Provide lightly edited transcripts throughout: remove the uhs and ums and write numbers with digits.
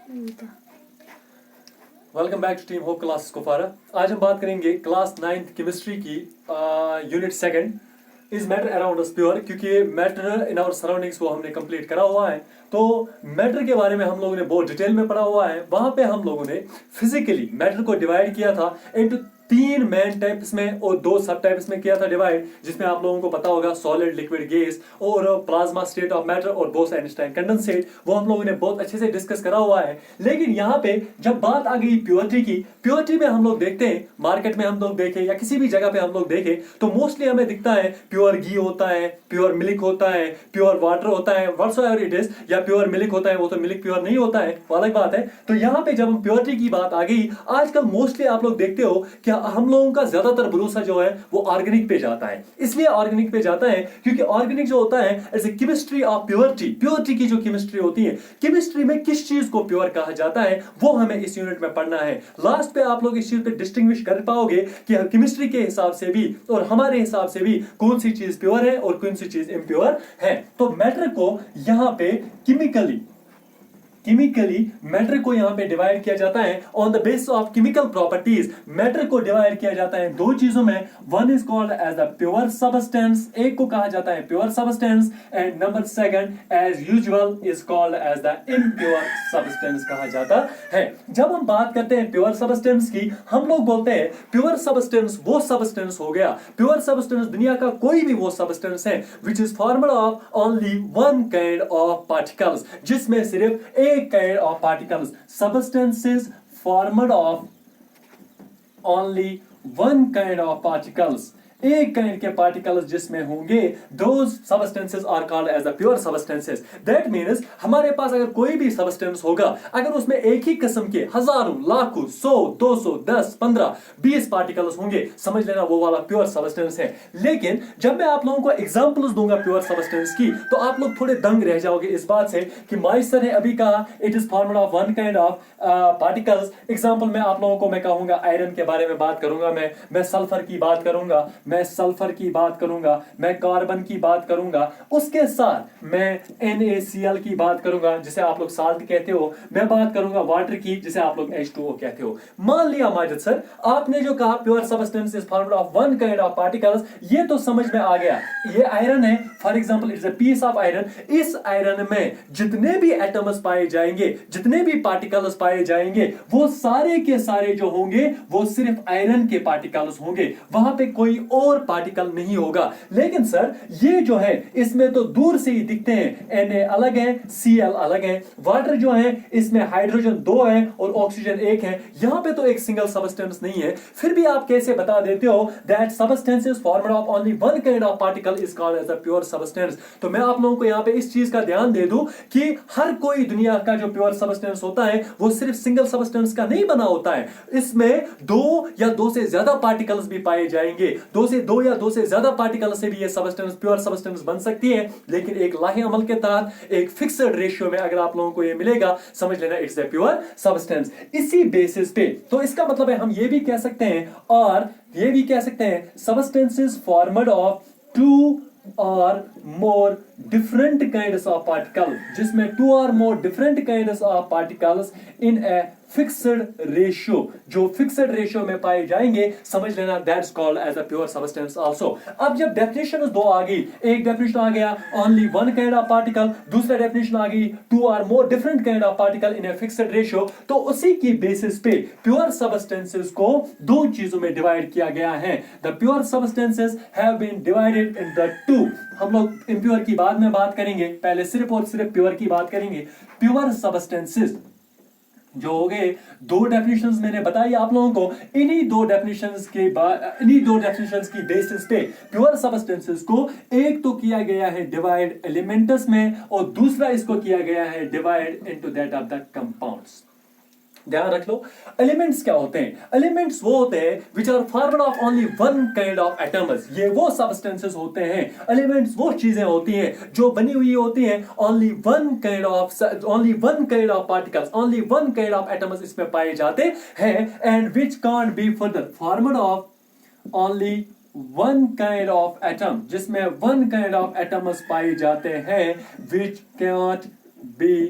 Welcome back to team hope classes कुफारा। आज हम बात करेंगे क्लास 9th केमिस्ट्री की unit second is matter around us pure, क्योंकि मैटर इन आवर सराउंडिंग्स वो हमने कंप्लीट करा हुआ है। तो मैटर के बारे में हम लोगों ने बहुत डिटेल में पढ़ा हुआ है। वहां पे हम लोगों ने फिजिकली मैटर को डिवाइड किया था इनटू 3 मेन टाइप्स में और 2 सब टाइप्स में किया था डिवाइड, जिसमें आप लोगों को पता होगा सॉलिड, लिक्विड, गैस और प्लाज्मा स्टेट ऑफ मैटर और बोस-आइंस्टाइन कंडेंसेट। वो हम लोगों ने बहुत अच्छे से डिस्कस करा हुआ है। लेकिन यहाँ पे जब बात आ गई प्योरिटी की, प्योरिटी में हम लोग देखते हैं, मार्केट में हम लोग देखें या किसी भी जगह पे हम लोग देखें तो मोस्टली हमें दिखता है प्योर घी होता है, प्योर मिल्क होता है, प्योर वाटर होता है, व्हाटसोएवर इट इज, या प्योर मिल्क होता है। वो तो मिल्क प्योर नहीं होता है, वो अलग बात है। तो यहाँ पे जब हम प्योरिटी की बात आ गई, आजकल मोस्टली आप लोग देखते हो कि हम लोगों का ज्यादातर भरोसा जो है वो ऑर्गेनिक पे जाता है। इसलिए ऑर्गेनिक पे जाता है क्योंकि ऑर्गेनिक जो होता है as a chemistry of purity, purity की जो केमिस्ट्री होती है, केमिस्ट्री में किस चीज को प्योर कहा जाता है वो हमें इस यूनिट में पढ़ना है। लास्ट पे आप लोग इस चीज पे डिस्टिंग्विश कर पाओगे कि केमिस्ट्री के हिसाब से भी और हमारे हिसाब से भी कौन सी चीज प्योर है और कौन सी चीज इम्प्योर है। तो मैटर को यहां पे केमिकली मैटर को यहां पे डिवाइड किया जाता है on the basis of chemical properties. Matter को डिवाइड किया जाता है 2 चीजों में। One is called as the pure substance, एक को कहा जाता है pure substance, and number second as usual is called as the impure substance कहा जाता है। जब हम बात करते हैं प्योर सबस्टेंस की, हम लोग बोलते हैं प्योर सबस्टेंस वो सबस्टेंस हो गया, प्योर सबस्टेंस दुनिया का कोई भी वो सबस्टेंस है which is formed of only one kind of particles, जिसमें सिर्फ एक kind of particles. Substances formed of only one kind of particles. एक काइंड के पार्टिकल्स जिसमें होंगे, those substances are called as the pure substances. That means हमारे पास अगर कोई भी सबस्टेंस होगा, अगर उसमें एक ही किस्म के हजारों, लाखों, 100, 200, 10, 15, 20 पार्टिकल्स होंगे, समझ लेना वो वाला प्योर सबस्टेंस है। लेकिन जब मैं आप लोगों को एग्जांपल्स दूंगा प्योर सबस्टेंस की, तो आप लोग थोड़े दंग रह जाओगे इस बात से कि माइस्टर ने अभी कहा it is formed of one kind of particles. Example में आप लोगों को मैं कहूंगा आयरन के बारे में बात करूंगा, मैं सल्फर की बात करूंगा, मैं सल्फर की बात करूंगा, मैं कार्बन की बात करूंगा, उसके साथ मैं NaCl की बात करूंगा जिसे आप लोग साल्ट कहते हो, मैं बात करूंगा वाटर की जिसे आप लोग H2O कहते हो। मान लिया माजिद सर आपने जो कहा pure substance is formed of one kind of particles, ये तो समझ में आ गया। ये आयरन है, for example it's a piece of iron. इस आयरन में जितने भी एटम्स पाए जाएंगे, जितने भी पार्टिकल्स पाए जाएंगे, वो सारे के सारे जो होंगे वो सिर्फ आयरन के पार्टिकल्स होंगे, वहां पे कोई और पार्टिकल नहीं होगा। लेकिन सर ये जो है इसमें तो दूर से ही दिखते हैं, Na अलग है, Cl अलग है, वाटर जो है इसमें हाइड्रोजन 2 है और ऑक्सीजन 1 है, यहां पे तो एक सिंगल सबस्टेंस नहीं है। फिर भी आप कैसे बता देते हो that substance is formed of only one kind of particle is called as a pure substance. तो मैं आप लोगों को यहां पे इस चीज का ध्यान दे दूं कि हर कोई दुनिया का जो प्योर सबस्टेंस होता है वो सिर्फ सिंगल सबस्टेंस का नहीं बना होता है, इसमें 2 या 2 से ज्यादा पार्टिकल्स भी पाए जाएंगे, 2 या 2 से ज्यादा पार्टिकल से भी ये सबस्टेंस प्योर सबस्टेंस बन सकती है। लेकिन एक लाहे अमल के तहत एक फिक्स्ड रेशियो में अगर आप लोगों को ये मिलेगा, समझ लेना इट्स ए प्योर सबस्टेंस। इसी बेसिस पे तो इसका मतलब है हम ये भी कह सकते हैं और ये भी कह सकते हैं substances formed of 2 or more different kinds of particles, जिसमें 2 or more different kinds of particles in a fixed ratio, जो फिक्स्ड रेशियो में पाए जाएंगे, समझ लेना that's called as a pure substance also। अब जब डेफिनेशन 2 आ गई, एक डेफिनेशन आ गया only one kind of particle, दूसरा डेफिनेशन आ गई 2 or more different kind of particle in a fixed ratio, तो उसी की बेसिस पे प्योर सबस्टेंसेस को 2 चीजों में डिवाइड किया गया है। The pure substances have been divided into 2। हम लोग इम्प्योर की बाद में बात करेंगे, पहले सिर्फ और सिर्फ प्योर की बात करेंगे। प्योर सबस्टेंसेस जो हो गए, 2 डेफिनेशंस मैंने बताई आप लोगों को, इन्हीं 2 डेफिनेशंस की बेसिस पे प्योर सबस्टेंसेस को एक तो किया गया है डिवाइड एलिमेंट्स में और दूसरा इसको किया गया है divide into that of the compounds. ध्यान रख लो, एलिमेंट्स क्या होते हैं? एलिमेंट्स वो होते हैं which are formed of only one kind of atoms. ये वो सबस्टेंसेस होते हैं, एलिमेंट्स वो चीजें होती हैं जो बनी हुई होती हैं only one kind of particles, only one kind of atoms इसमें पाए जाते हैं, and which can't be further formed of only one kind of atom, जिसमें वन काइंड ऑफ एटम्स पाए जाते हैं, which cannot be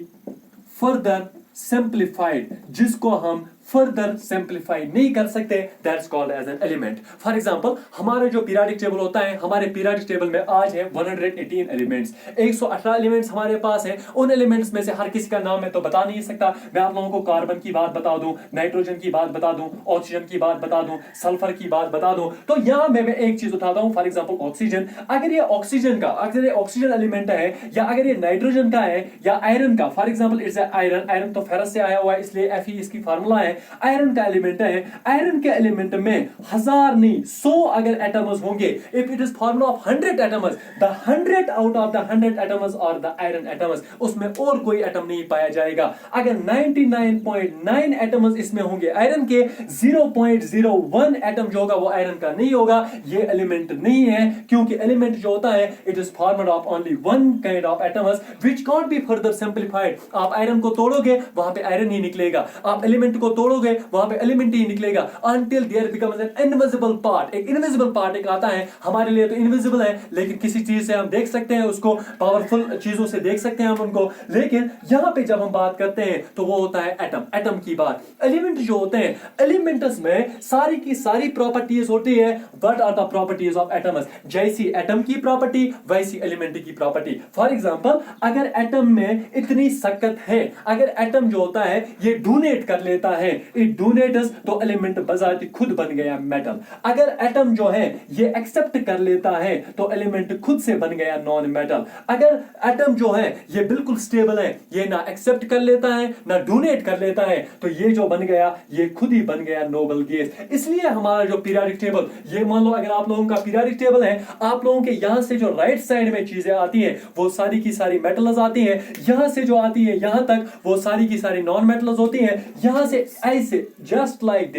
further simplified, जिसको हम फर्दर सिंप्लीफाई नहीं कर सकते, that's called as an element. For example हमारा जो पीरियोडिक टेबल होता है, हमारे पीरियोडिक टेबल में आज है 118 एलिमेंट्स, 118 एलिमेंट्स हमारे पास है। उन एलिमेंट्स में से हर किसी का नाम मैं तो बता नहीं सकता। मैं आप लोगों को कार्बन की बात बता दूं, नाइट्रोजन की बात बता दूं, ऑक्सीजन की बात बता दूं, सल्फर की बात बता दूं। तो यहां मैं एक चीज उठाता हूं, फॉर एग्जांपल ऑक्सीजन। अगर ये ऑक्सीजन एलिमेंट है, या अगर ये नाइट्रोजन का है, या आयरन का, for example it's iron, iron तो फेरस से आया हुआ है इसलिए Fe इसकी फार्मूला है। आयरन का एलिमेंट है, आयरन के एलिमेंट में 1000 नहीं 100 अगर एटम्स होंगे, if it is formula of 100 atoms, the 100 out of the 100 atoms और द आयरन एटम्स, उसमें और कोई एटम नहीं पाया जाएगा। अगर 99.9 एटम्स इसमें होंगे आयरन के, 0.01 एटम जो होगा वो आयरन का नहीं होगा, ये एलिमेंट नहीं है। क्योंकि एलिमेंट जो होता है it is formula of only one kind of atoms which can't be further simplified. आप आयरन को तोड़ोगे वहां पे आयरन ही निकलेगा, आप एलिमेंट को तोड़ोगे वहां पे एलिमेंट ही निकलेगा, until there becomes an invisible part। एक इनविजिबल पार्ट एक आता है, हमारे लिए तो इनविजिबल है, लेकिन किसी चीज से हम देख सकते हैं उसको, पावरफुल चीजों से देख सकते हैं हम उनको। लेकिन यहां पे जब हम बात करते हैं तो वो होता है एटम, एटम की बात। एलिमेंट जो होते हैं, एलिमेंट्स में सारी की सारी प्रॉपर्टीज होती है। What are the properties of atoms? जैसी एटम की प्रॉपर्टी वैसी एलिमेंट की प्रॉपर्टी। फॉर एग्जांपल अगर एटम में इतनी सकत है, अगर एटम जो होता है ये डोनेट कर लेता है, इट डोनेट्स, तो एलिमेंट बजाते खुद बन गया मेटल। अगर एटम जो है ये एक्सेप्ट कर लेता है तो एलिमेंट खुद से बन गया नॉन मेटल। अगर एटम जो है ये बिल्कुल स्टेबल है, ये ना एक्सेप्ट कर लेता है ना डोनेट कर लेता है, तो ये जो बन गया ये खुद ही बन गया नोबल गैस। इसलिए हमारा जो पीरियोडिक टेबल, ये मान लो अगर आप लोगों का पीरियोडिक टेबल है, आप लोगों के यहां से जो राइट साइड में चीजें आती हैं वो सारी की सारी मेटल्स आती हैं, यहां से जो आती है यहां तक वो सारी की सारी नॉन मेटल्स होती हैं। यहां से ऐसे जस्ट लाइक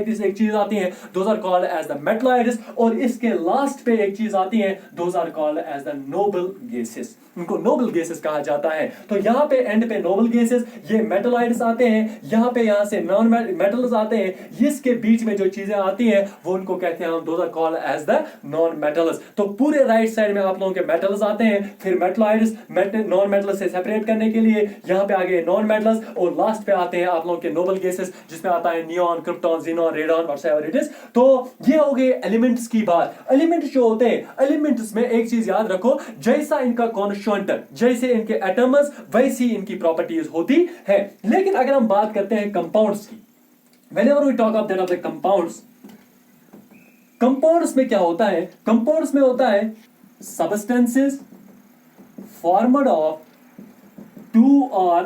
दिस एक चीज आती है, those are called as the metalloids. और इसके लास्ट पे एक चीज आती है, those are called as the noble gases. इनको नोबल गैसेस कहा जाता है। तो यहां पे एंड पे नोबल गैसेस, ये मेटलाइड्स आते हैं, यहां से नॉन मेटल्स आते हैं। इसके बीच में जो चीजें आती हैं वो उनको कहते हैं हम, those are called as the non metals. तो पूरे राइट साइड में आप लोगों के मेटल्स आते हैं, फिर मेटलाइड्स नॉन मेटल्स से सेपरेट करने के लिए यहां पे आगे नॉन मेटल्स, और लास्ट पे आते हैं आप लोगों के नोबल गैसेस जिसमें आता है neon, krypton, xenon, radon, whatever it is. तो ये हो गए एलिमेंट्स की बात। एलिमेंट्स जो होते हैं, एलिमेंट्स में एक चीज याद रखो, जैसा इनका कॉन्स्टिट्यूएंट, जैसे इनके एटम्स, वैसी इनकी प्रॉपर्टीज होती है। लेकिन अगर हम बात करते हैं कंपाउंड्स की, whenever we talk of that of the compounds, compounds में क्या होता है? कंपाउंड्स में होता है substances formed of 2 or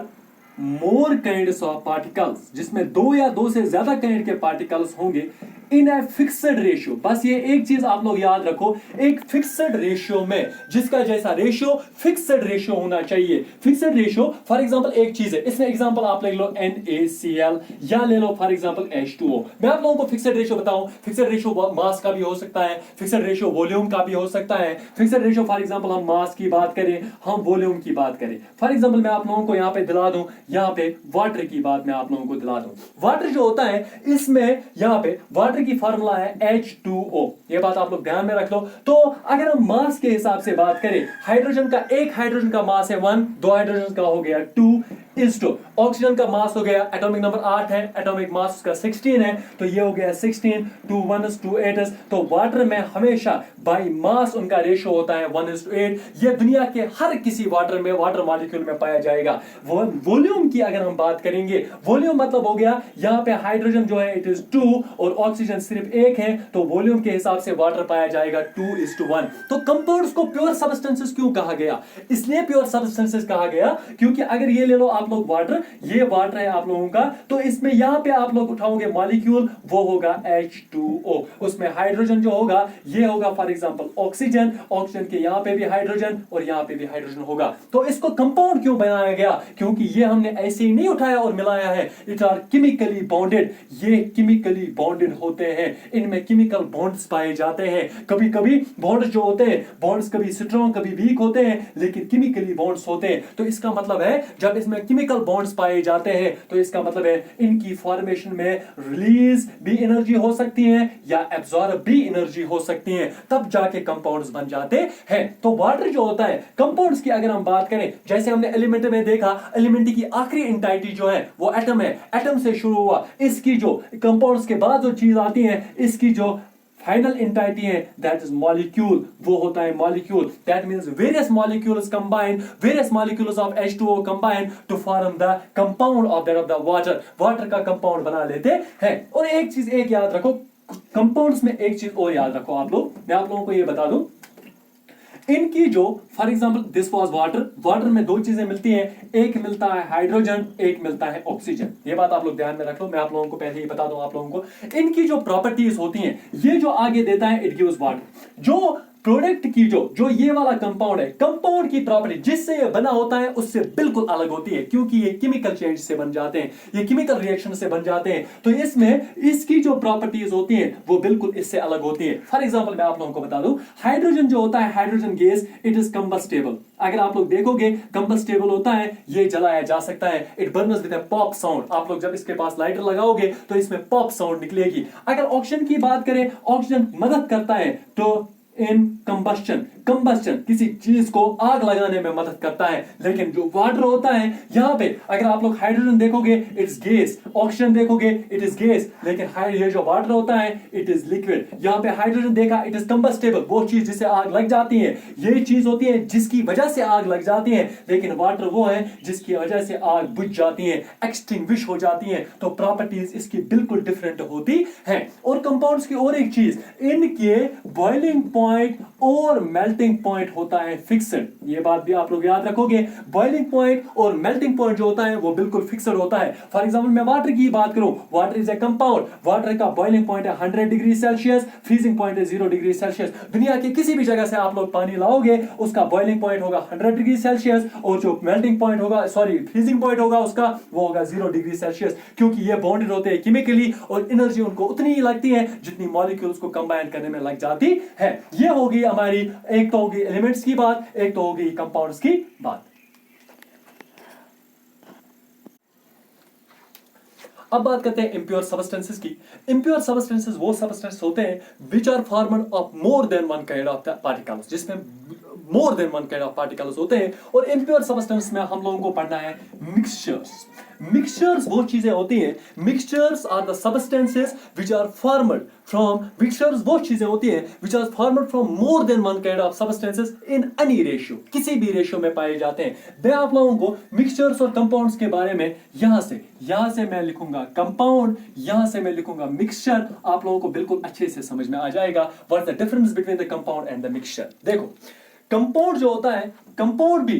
more kinds of particles, जिसमें 2 या 2 से ज्यादा काइंड के पार्टिकल्स होंगे इन ए फिक्स्ड रेशियो। बस ये एक चीज आप लोग याद रखो, एक फिक्स्ड रेशियो में, जिसका जैसा रेशियो फिक्स्ड रेशियो होना चाहिए। फिक्स्ड रेशियो फॉर एग्जांपल एक चीज है, इसमें एग्जांपल आप ले लो NaCl, या ले लो फॉर एग्जांपल H2O। मैं आप लोगों को फिक्स्ड रेशियो बताऊं, फिक्स्ड रेशियो मास का भी हो सकता है, फिक्स्ड रेशियो वॉल्यूम का भी हो सकता है। फिक्स्ड रेशियो फॉर एग्जांपल हम मास की बात करें, हम वॉल्यूम की बात करें। फॉर एग्जांपल मैं आप लोगों को यहां पे दिला दूं, यहां पे वाटर की बात मैं आप लोगों को दिला दूं। वाटर जो होता है, इसमें यहां पे वाटर की फार्मूला है H2O, ये बात आप लोग ध्यान में रख लो। तो अगर हम मास के हिसाब से बात करें, हाइड्रोजन का, एक हाइड्रोजन का मास है 1, 2 हाइड्रोजन का हो गया 2:, ऑक्सीजन का मास हो गया, एटॉमिक नंबर 8 है, एटॉमिक मास उसका 16 है, तो ये हो गया 16, 2 1s 2 8s। तो वाटर में हमेशा बाय मास उनका रेशियो होता है 1:8। ये दुनिया के हर किसी वाटर में, वाटर मॉलिक्यूल में पाया जाएगा। वॉल्यूम की अगर हम बात करेंगे, वॉल्यूम मतलब हो गया यहां पे हाइड्रोजन जो है इट इज 2 और ऑक्सीजन सिर्फ 1 है, तो वॉल्यूम के हिसाब से वाटर पाया जाएगा 2:1। तो कंपाउंड्स को प्योर सब्सटेंसेस क्यों कहा गया? इसलिए प्योर सब्सटेंसेस कहा गया क्योंकि अगर ये ले लो आप लोग वाटर, ये वाटर है आप लोगों का, तो इसमें यहां पे आप लोग उठाओगे मॉलिक्यूल, वो होगा H2O। उसमें हाइड्रोजन जो होगा ये होगा फॉर एग्जांपल ऑक्सीजन, ऑक्सीजन के यहां पे भी हाइड्रोजन और यहां पे भी हाइड्रोजन होगा। तो इसको कंपाउंड क्यों बनाया गया? क्योंकि ये हमने ऐसे ही नहीं उठाया और मिलाया है, इट आर केमिकली बॉन्डेड। ये केमिकली बॉन्डेड होते हैं, इनमें केमिकल बॉन्ड्स पाए जाते हैं। कभी कभी बॉन्ड्स जो होते हैं, बॉन्ड्स कभी स्ट्रॉन्ग कभी वीक होते हैं, लेकिन केमिकली बॉन्ड्स होते हैं। तो इसका मतलब है जब इसमें केमिकल बॉन्ड्स पाए जाते हैं, तो इसका मतलब है इनकी फॉर्मेशन में रिलीज भी एनर्जी हो सकती है या एब्जॉर्ब भी एनर्जी हो सकती है, तब जाके कंपाउंड्स बन जाते हैं। तो वाटर जो होता है, कंपाउंड्स की अगर हम बात करें, जैसे हमने एलिमेंट में देखा, एलिमेंट की आखिरी एंटाइटी जो है वो एटम है, एटम से शुरू हुआ, इसकी जो कंपाउंड्स के बाद जो चीज आती है, इसकी जो फाइनल एंटाइटी है दैट इज मॉलिक्यूल, वो होता है molecule. That means various molecules combine, various molecules of H2O combine to form the compound of the water, water का कंपाउंड बना लेते हैं। और एक चीज एक याद रखो, कंपाउंड्स में एक चीज और याद रखो आप लोग, मैं आप लोगों को ये बता दूं, इनकी जो for example this was water, water में दो चीजें मिलती हैं, एक मिलता है हाइड्रोजन, एक मिलता है ऑक्सीजन। ये बात आप लोग ध्यान में रख लो, मैं आप लोगों को पहले ही बता दूं आप लोगों को इनकी जो प्रॉपर्टीज होती हैं, ये जो आगे देता है इट गिव्स वाटर। जो प्रोडक्ट की जो ये वाला कंपाउंड है, कंपाउंड की प्रॉपर्टी जिससे ये बना होता है उससे बिल्कुल अलग होती है, क्योंकि ये केमिकल चेंज से बन जाते हैं, ये केमिकल रिएक्शन से बन जाते हैं, तो इसमें इसकी जो प्रॉपर्टीज होती हैं वो बिल्कुल इससे अलग होती है। फॉर एग्जांपल मैं आप लोगों को बता दूं, हाइड्रोजन जो होता है, hydrogen gas, it is combustible. अगर आप लोग देखोगे कंबस्टेबल होता है, ये जलाया जा सकता है, it Burns with a pop sound. आप लोग जब इसके पास लाइटर लगाओगे तो इसमें पॉप साउंड निकलेगी। अगर ऑक्सीजन की बात करें, ऑक्सीजन मदद करता है तो इन कंबस्टन, कंबस्टन किसी चीज को आग लगाने में मदद करता है। लेकिन जो वाटर होता है, यहां पे अगर आप लोग हाइड्रोजन देखोगे इट्स गैस, ऑक्सीजन देखोगे इट इज गैस, लेकिन ये जो वाटर होता है इट इज लिक्विड। यहां पे हाइड्रोजन देखा इट इज कंबस्टेबल, वो चीज जिसे आग लग जाती है, ये चीज होती है जिसकी वजह से आग लग जाती है, लेकिन वाटर वो है जिसकी वजह से आग बुझ जाती है, एक्सटिंग्विश हो जाती है। तो प्रॉपर्टीज इसकी बिल्कुल डिफरेंट होती है। और कंपाउंड्स की और एक चीज, इनके बॉइलिंग पॉइंट और मेल्टिंग पॉइंट होता है फिक्स्ड। ये बात भी आप लोग याद रखोगे, बॉइलिंग पॉइंट और मेल्टिंग पॉइंट जो होता है वो बिल्कुल फिक्स्ड होता है। फॉर एग्जांपल मैं वाटर की बात करूं, water is a compound, water का बॉइलिंग पॉइंट है 100 डिग्री सेल्सियस, फ्रीजिंग पॉइंट है 0 डिग्री सेल्सियस। दुनिया के किसी भी जगह से आप लोग पानी लाओगे, उसका बॉइलिंग पॉइंट होगा 100 डिग्री सेल्सियस और जो मेल्टिंग पॉइंट होगा, सॉरी फ्रीजिंग पॉइंट होगा उसका, वो होगा 0 डिग्री सेल्सियस, क्योंकि ये बॉन्डेड होते हैं केमिकली और एनर्जी उनको उतनी ही लगती है जितनी मॉलिक्यूल्स को कंबाइन करने में लग जाती है। ये होगी हमारी, एक तो होगी एलिमेंट्स की बात, एक तो होगी कंपाउंड्स की बात। अब बात करते हैं इम्प्योर सबस्टेंसेस की। इम्प्योर सबस्टेंसेस वो सबस्टेंस होते हैं which are formed of more than one kind of particles, जिसमें more than one kind of particles होते हैं। और इम्प्योर सबस्टेंस में हम लोगों को पढ़ना है मिक्सचर्स। मिक्सचर्स वो चीजें होती हैं, mixtures are the substances which are formed from, mixtures वो चीजें होती हैं which are formed from more than one kind of substances in any ratio, किसी भी रेशियो में पाए जाते हैं। मैं आप लोगों को मिक्सचर्स और कंपाउंड्स के बारे में यहां से मैं लिखूंगा कंपाउंड, यहां से मैं लिखूंगा मिक्सचर, आप लोगों को बिल्कुल अच्छे से समझ में आ जाएगा what the difference between the compound and the mixture. देखो कंपाउंड जो होता है, कंपाउंड भी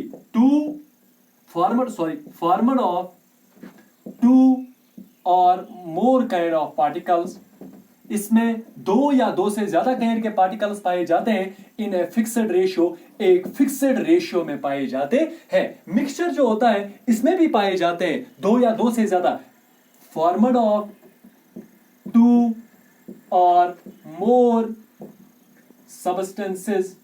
फॉर्मड ऑफ 2 और मोर काइंड ऑफ पार्टिकल्स, इसमें 2 या 2 से ज्यादा काइंड के पार्टिकल्स पाए जाते हैं इन ए फिक्स्ड रेशियो, एक फिक्स्ड रेशियो में पाए जाते हैं। मिक्सचर जो होता है इसमें भी पाए जाते हैं 2 या 2 से ज्यादा, फॉर्मड ऑफ 2 और मोर सबस्टेंसेस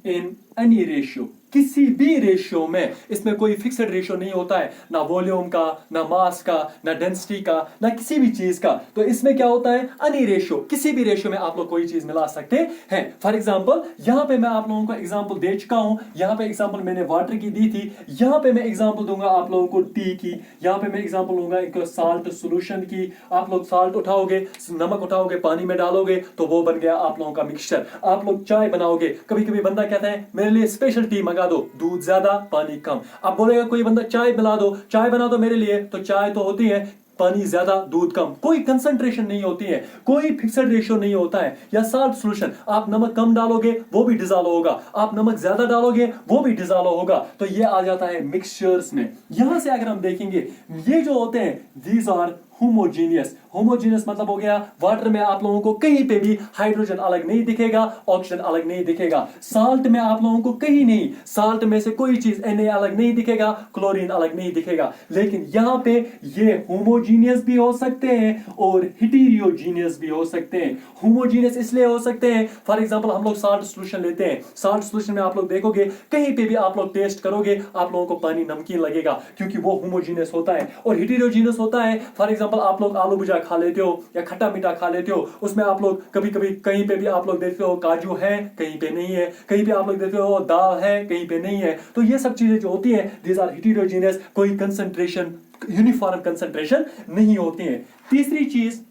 इन एनी रेशियो, किसी भी रेशियो में। इसमें कोई फिक्स्ड रेशियो नहीं होता है, ना वॉल्यूम का, ना मास का, ना डेंसिटी का, ना किसी भी चीज का। तो इसमें क्या होता है, एनी रेशियो, किसी भी रेशियो में आप लोग कोई चीज मिला सकते हैं। फॉर एग्जांपल यहां पे मैं आप लोगों को एग्जांपल दे चुका हूं, यहां पे एग्जांपल मैंने वाटर की दी थी, यहां पे मैं एग्जांपल दूंगा आप लोगों को टी की, यहां पे मैं एग्जांपल दूंगा एक साल्ट सोल्यूशन की। आप लोग साल्ट उठाओगे, नमक उठाओगे, पानी में डालोगे तो वो बन गया आप लोगों का मिक्सचर। आप लोग चाय बनाओगे, कभी कभी बंदा कहता है मेरे लिए स्पेशल टी मंगा दो, दूध ज्यादा पानी कम। अब बोलेगा कोई बंदा चाय मिला दो, चाय बना दो मेरे लिए, तो चाय तो होती है पानी ज्यादा दूध कम, कोई कंसंट्रेशन नहीं होती है, कोई फिक्स्ड रेशियो नहीं होता है। या साल्ट सॉल्यूशन, आप नमक कम डालोगे वो भी डिसॉल्व होगा, आप नमक ज्यादा डालोगे वो भी डिसॉल्व होगा। तो ये आ जाता है मिक्सचर्स में। यहां से अगर हम देखेंगे ये जो होते हैं दीज आर होमोजीनियस। होमोजीनियस मतलब हो गया वाटर में आप लोगों को कहीं पे भी हाइड्रोजन अलग नहीं दिखेगा, ऑक्सीजन अलग नहीं दिखेगा। साल्ट में आप लोगों को कहीं नहीं, साल्ट में से कोई चीज Na अलग नहीं दिखेगा, क्लोरीन अलग नहीं दिखेगा। लेकिन यहां पे ये होमोजीनियस भी हो सकते हैं और हेटेरोजीनियस भी हो सकते हैं। होमोजीनियस इसलिए हो सकते हैं, फॉर एग्जांपल हम लोग साल्ट सॉल्यूशन लेते हैं, साल्ट सॉल्यूशन में आप लोग देखोगे कहीं पे भी आप लोग टेस्ट करोगे आप लोगों को पानी नमकीन लगेगा, क्योंकि वो होमोजीनियस होता है। और हेटेरोजीनियस होता है, फॉर एग्जांपल आप लोग आलू भुजिया खा लेते हो या खट्टा मीठा खा लेते हो, उसमें आप लोग कभी कभी कहीं पे भी आप लोग देखते हो काजू है, कहीं पे नहीं है, कहीं पे आप लोग देखते हो दाल है, कहीं पे नहीं है। तो ये सब चीजें जो होती हैं दीज आर हेटेरोजीनियस, कोई कंसंट्रेशन यूनिफॉर्म कंसंट्रेशन नहीं होती है। तीसरी चीज,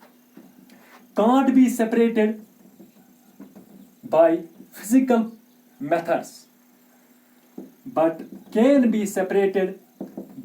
can't be separated by physical methods but can be separated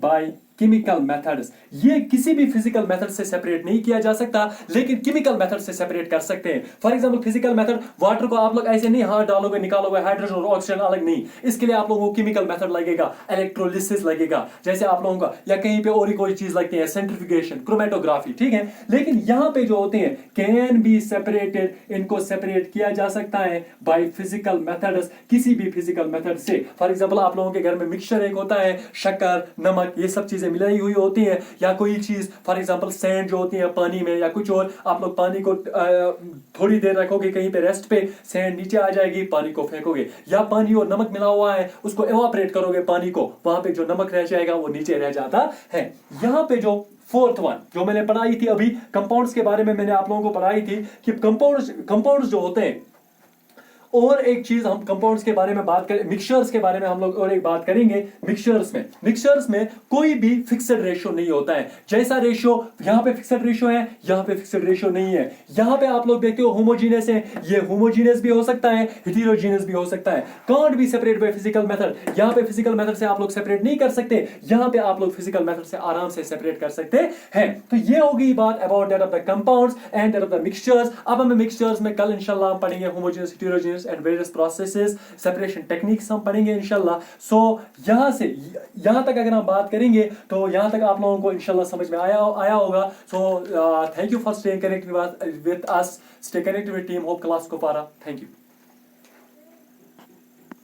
by chemical methods. ये किसी भी फिजिकल मेथड से सेपरेट नहीं किया जा सकता, लेकिन केमिकल मेथड से सेपरेट कर सकते हैं। For example physical method, water को आप लोग ऐसे नहीं हाथ डालोगे निकालोगे, हाइड्रोजन और ऑक्सीजन अलग नहीं, इसके लिए आप लोगों को केमिकल मेथड लगेगा, इलेक्ट्रोलिसिस लगेगा, जैसे आप लोगों का, या कहीं पे और कोई चीज लगती है सेंट्रीफ्यूगेशन, क्रोमेटोग्राफी, ठीक है। लेकिन यहां पे जो होते हैं कैन बी सेपरेटेड, इनको सेपरेट किया जा सकता है बाय फिजिकल मेथड्स, किसी भी फिजिकल मेथड से। फॉर एग्जांपल आप लोगों के घर में मिक्सचर एक होता है, शक्कर, नमक, ये सब चीजें मिलाई हुई होती है, या कोई चीज फॉर एग्जांपल सैंड जो होती है पानी में या कुछ और, आप लोग पानी को थोड़ी देर रखोगे कहीं पे रेस्ट पे, सैंड नीचे आ जाएगी, पानी को फेंकोगे, या पानी और नमक मिला हुआ है उसको एवापोरेट करोगे पानी को, वहां पे जो नमक रह जाएगा वो नीचे रह जाता है। यहां पे जो फोर्थ वन जो मैंने पढ़ाई थी अभी कंपाउंड्स के बारे में, मैंने आप लोगों को पढ़ाई थी कि कंपाउंड्स जो होते हैं, और एक चीज हम कंपाउंड्स के बारे में बात करें, मिक्सचर्स के बारे में हम लोग और एक बात करेंगे। मिक्सचर्स में कोई भी फिक्स्ड रेशियो नहीं होता है, जैसा रेशियो यहां पे फिक्स्ड रेशियो है, यहां पे फिक्स्ड रेशियो नहीं है। यहां पे आप लोग देखते हो होमोजीनियस है, ये होमोजीनियस भी हो सकता है, हेटेरोजीनियस भी हो सकता है। Can't be separate by physical method, यहां पे फिजिकल मेथड से आप लोग सेपरेट नहीं कर सकते, यहां पे आप लोग फिजिकल मेथड से आराम से सेपरेट कर सकते हैं। तो ये हो गई बात about that of the compounds and that of the mixtures. अब हम मिक्सचर्स में कल इंशाल्लाह हम पढ़ेंगे homogeneous, heterogeneous and various processes, separation techniques हम पढ़ेंगे इंशाल्लाह। सो यहां से यहां तक अगर हम बात करेंगे तो यहां तक आप लोगों को इंशाल्लाह समझ में आया होगा। So thank you for staying connected with us, stay connected with team hope class Kupwara. Thank you.